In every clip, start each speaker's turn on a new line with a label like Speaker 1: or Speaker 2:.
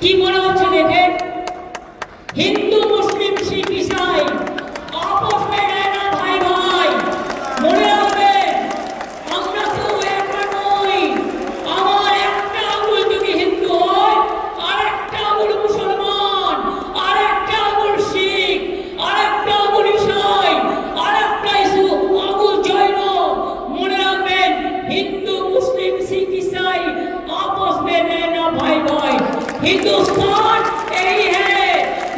Speaker 1: কি মনে হচ্ছে দেখে? হিন্দু মুসলিম শিখ ইসাই আপস में रहना ভাই ভাই। মনে রাখবে আমরা কেউ একা নই। আমার একটা আঙুল যদি হিন্দু হয়, আর একটা আঙুল মুসলমান, আর একটা আঙুল শিখ, আর একটা আঙুল ইসাই, আর একটা আঙুল জৈন। মনে রাখবেন হিন্দু মুসলিম শিখ ইসাই आपस में रहना भाई भाई। हिंदुस्तान यही है,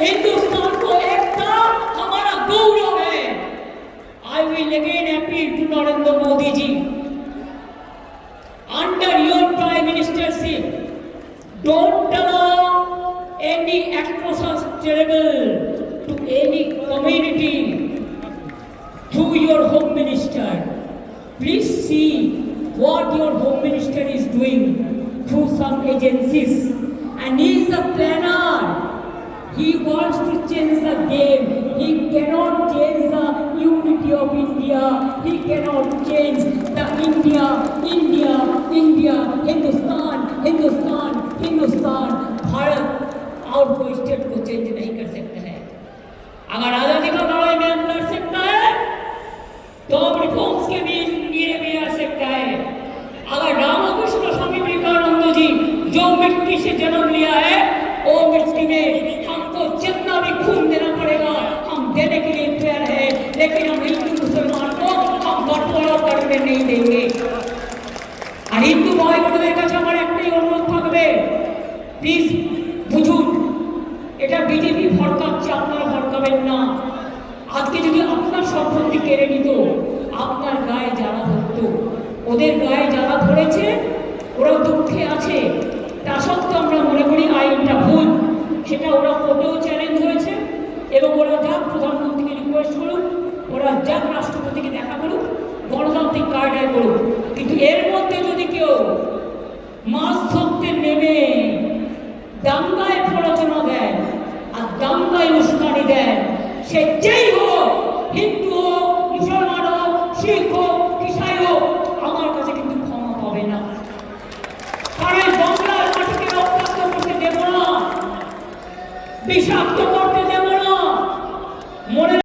Speaker 1: हिंदुस्तान को एकता हमारा गौरव है। I will again appeal to Narendra Modi ji, under your prime ministership, don't allow any atrocious terrible to any community through your home minister. Please see what your home minister is doing through some agencies, and he is a planner. He wants to change the game. He cannot change the unity of India. He cannot change the India, Hindustan, Hindustan, Hindustan, Bharat। और कोई state को change नहीं कर सकता है। अगर आजादी का लड़ाई में लड़ सकता है तो रिफॉर्म्स के लिए भी आ सकता है। अगर रामकृष्ण स्वामी विवेकानंद जी जो मिट्टी से जन्म लिया है, वो मिट्टी में हमको जितना भी खून देना पड़ेगा हम देने के लिए तैयार है, लेकिन हम हिंदू मुसलमान को हम बंटवारा करने नहीं देंगे। আর হিন্দু ভাই বোনদের কাছে আমার একটাই অনুরোধ থাকবে, প্লিজ বুঝুন, এটা বিজেপি ভড়কাচ্ছে, আপনারা ভড়কাবেন না। আজকে যদি আপনার সম্পত্তি কেড়ে নিত, আপনার গায়ে জ্বালা ধরতো, ওদের গায়ে জ্বালা ধরেছে, ওরা দুঃখে আছে। তা সত্ত্বেও আমরা মনে করি আইনটা ভুল। সেটা ওরা কোর্টেও চ্যালেঞ্জ হয়েছে, এবং ওরা যাক প্রধানমন্ত্রীকে রিকোয়েস্ট করুক, ওরা যাক রাষ্ট্রপতিকে দেখা করুক, গণতান্ত্রিক কায়দায় করুক। কিন্তু এর মধ্যে যদি কেউ মাছ ধরতে নেমে দাঙ্গায় প্ররোচনা দেয় আর দাঙ্গায় উস্কানি দেয়, সে যেই হোক, হিন্দু হোক, মুসলমান হোক, শিখ হোক, ইসাই হোক, আমার কাছে কিন্তু ক্ষমা পাবে না। কারণ বাংলার মাটিকে রক্তাক্ত করতে দেব না, বিষাক্ত করতে দেব না। মনে